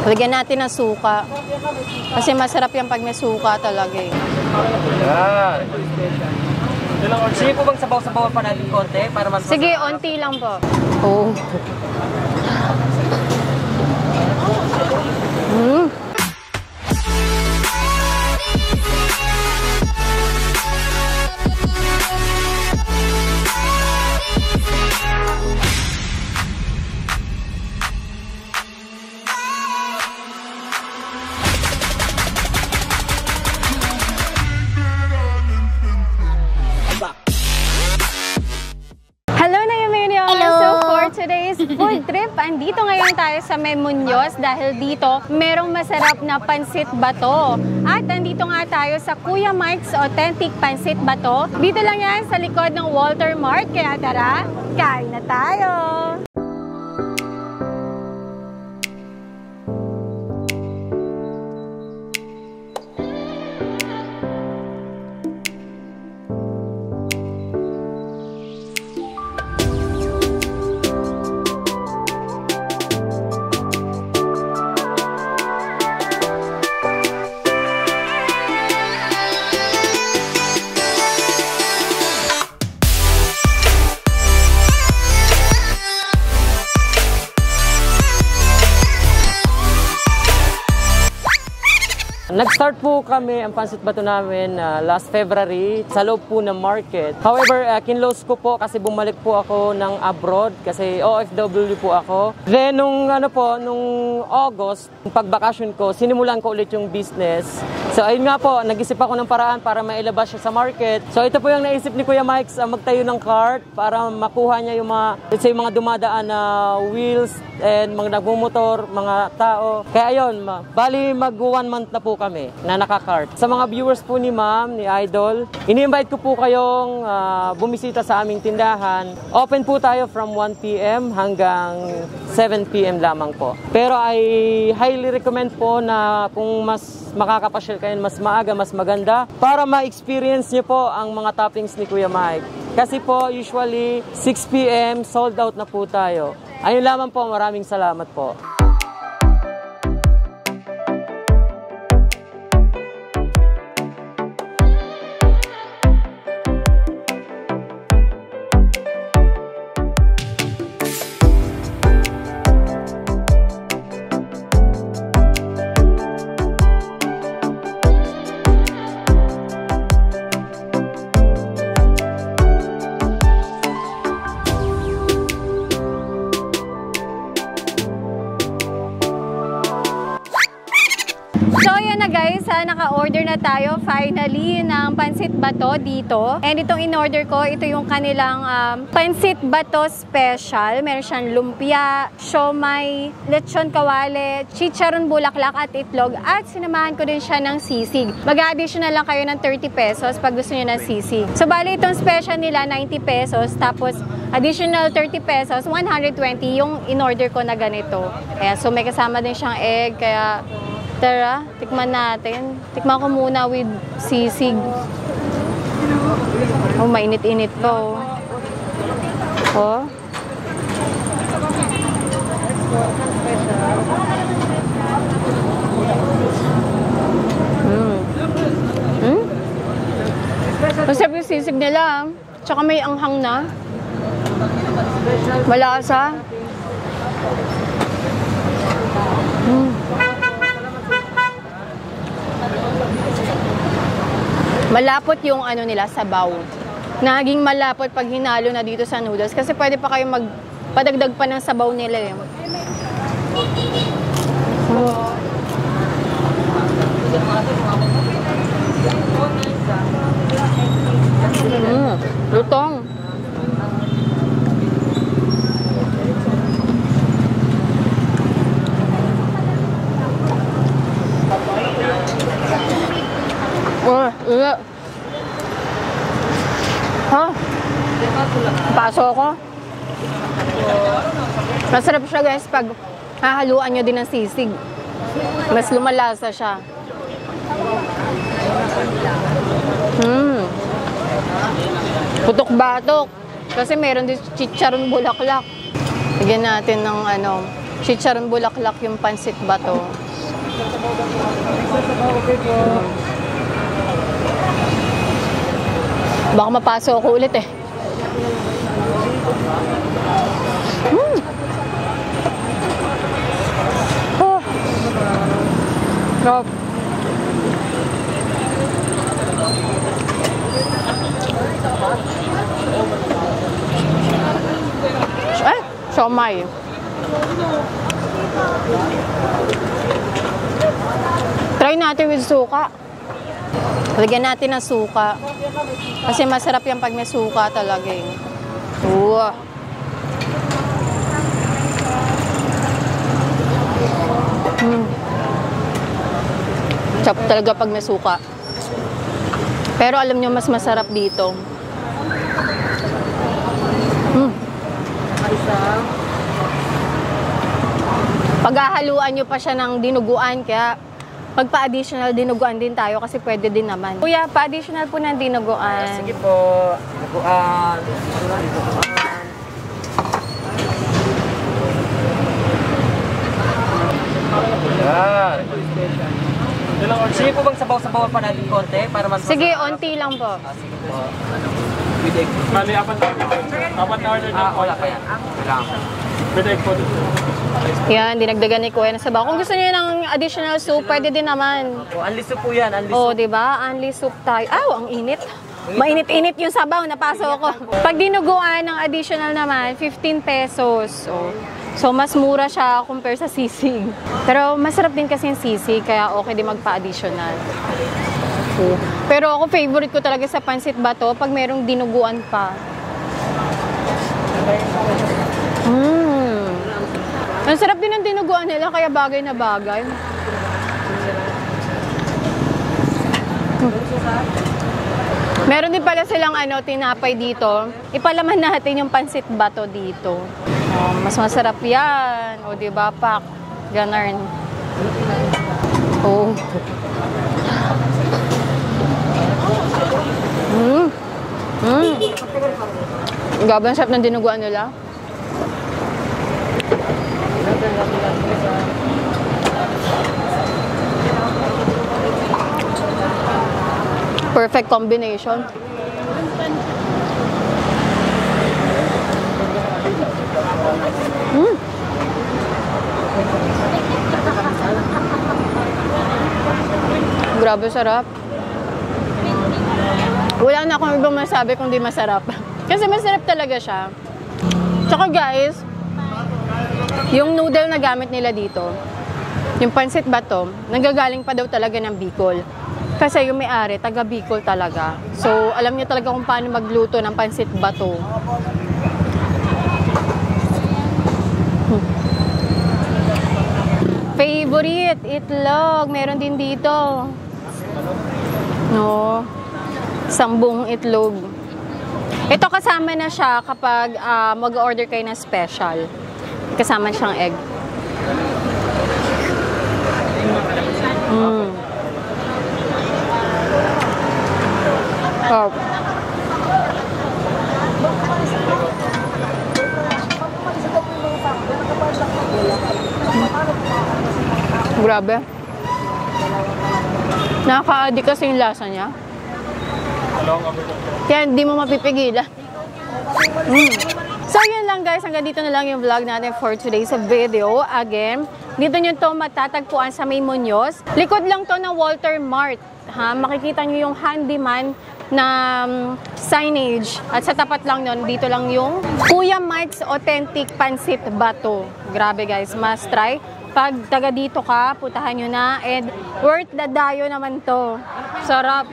Lagyan natin ng suka. Kasi masarap yan pag may suka talaga eh. Yan. Sige po bang sabaw-sabawan pa natin konti para mas sige, onti lang po. Oh. Today's food trip. Andito ngayon tayo sa Muñoz dahil dito merong masarap na pansit bato. At andito nga tayo sa Kuya Mike's Authentic Pansit Bato. Dito lang yan sa likod ng Walter Mart. Kaya tara, kain na tayo! Nag-start po kami ang pansit bato namin last February sa loob po ng market. However, kinlose ko po kasi bumalik po ako ng abroad kasi OFW po ako. Then nung August, pag-bakasyon ko, sinimulan ko ulit yung business. So ayun nga po, nag-isip ako ng paraan para mailabas siya sa market. So ito po yung naisip ni Kuya Mike's, magtayo ng cart para makuha niya yung mga, let's say, mga dumadaan na wheels and mga nagmumotor, mga tao. Kaya ayun, bali mag 1 month na po kami na naka-cart. Sa mga viewers po ni Ma'am, ni Idol, ini-invite ko po kayong bumisita sa aming tindahan. Open po tayo from 1 p.m. hanggang 7 p.m. lamang po. Pero I highly recommend po na kung mas makakapasyal kayo mas maaga, mas maganda para ma-experience niyo po ang mga toppings ni Kuya Mike. Kasi po, usually 6 p.m. sold out na po tayo. Ayun lamang po, maraming salamat po. Guys, naka-order na tayo finally ng pansit bato dito. And itong in-order ko, ito yung kanilang pansit bato special. Meron siyang lumpia, siomay, lechon kawale, chicharon bulaklak at itlog. At sinamahan ko din siya ng sisig. Mag-additional lang kayo ng 30 pesos pag gusto niyo ng sisig. So bali itong special nila 90 pesos. Tapos additional 30 pesos, 120 yung in-order ko na ganito. Kaya, so may kasama din siyang egg. Kaya tara, tikman natin. Tikman ko muna with sisig. Oh, mainit-init to. Oh. Masarap yung sisig nila. Tsaka may anghang na. Malasa. Malapot yung ano nila, sabaw. Naging malapot pag hinalo na dito sa noodles. Kasi pwede pa kayo magpadagdag pa ng sabaw nila eh. Lutong. Ha? Paso ako. Masarap siya guys pag hahaluan nyo din ng sisig. Mas lumalasa siya. Putok batok. Kasi meron din chicharon bulaklak. Bigyan natin ng chicharon bulaklak yung pansit bato. Baka mapasok ako ulit eh. Oh. Sarap. Ay, siomay. Try natin with suka. Lagyan natin ng suka. Kasi masarap yan pag may suka talaga eh. Wow. Sarap talaga pag may suka. Pero alam nyo, mas masarap dito. Paghahaluan nyo pa siya ng dinuguan, kaya magpa-additional dinuguan din tayo kasi pwede din naman. Kuya, pa-additional po ng dinuguan. Sige po, dinuguan. Yan. Sige po bang sabaw-sabawan pa natin konti para mas Sige, onti lang po. Sige po. Bali, apat na order na po. Wala pa yan. Kailangan. With egg po dito. Yan, dinagdagan ni Kuya ng sabaw. Kung gusto niyo ng additional soup, pwede din naman. Unli soup po yan, unli Oh, soup. di ba? Unli soup tayo. Ang init. Mainit-init yung sabaw, napasok ko. Pag dinuguan ng additional naman, 15 pesos. So, mas mura siya compare sa sisig. Pero masarap din kasi yung sisig, kaya okay din magpa-additional. Pero ako, favorite ko talaga sa pansit bato pag merong dinuguan pa. Ang sarap din ng dinuguan nila, kaya bagay na bagay. Meron din pala silang tinapay dito. Ipalaman natin yung pansit bato dito. Mas masarap yan. O, diba, pak? Ganarn. Oh. Grabe, ang sarap ng dinuguan nila. Perfect combination. Grabe, sarap. Wala na akong ibang masabi kung di masarap. Kasi masarap talaga siya. Tsaka guys, yung noodle na gamit nila dito, yung pansit bato, nanggagaling pa daw talaga ng Bicol. Kasi yung may-ari, taga Bicol talaga. So, alam niya talaga kung paano magluto ng pansit bato. Favorite, itlog. Meron din dito. No. Sambong itlog. Ito kasama na siya kapag mag-order kayo ng special. Kasama siyang egg. Oh. Grabe. Nakaka-addict kasi yung lasa niya. Kaya hindi mo mapipigilan. So yun lang guys, hanggang dito na lang yung vlog natin for today's video. Again, dito nyo to matatagpuan sa May Muñoz. Likod lang to ng Walter Mart. Makikita nyo yung handyman na signage. At sa tapat lang nun, dito lang yung Kuya Mike's Authentic Pansit Bato. Grabe guys, must try. Pag taga dito ka, putahan nyo na. And worth the dayo naman to. Sarap.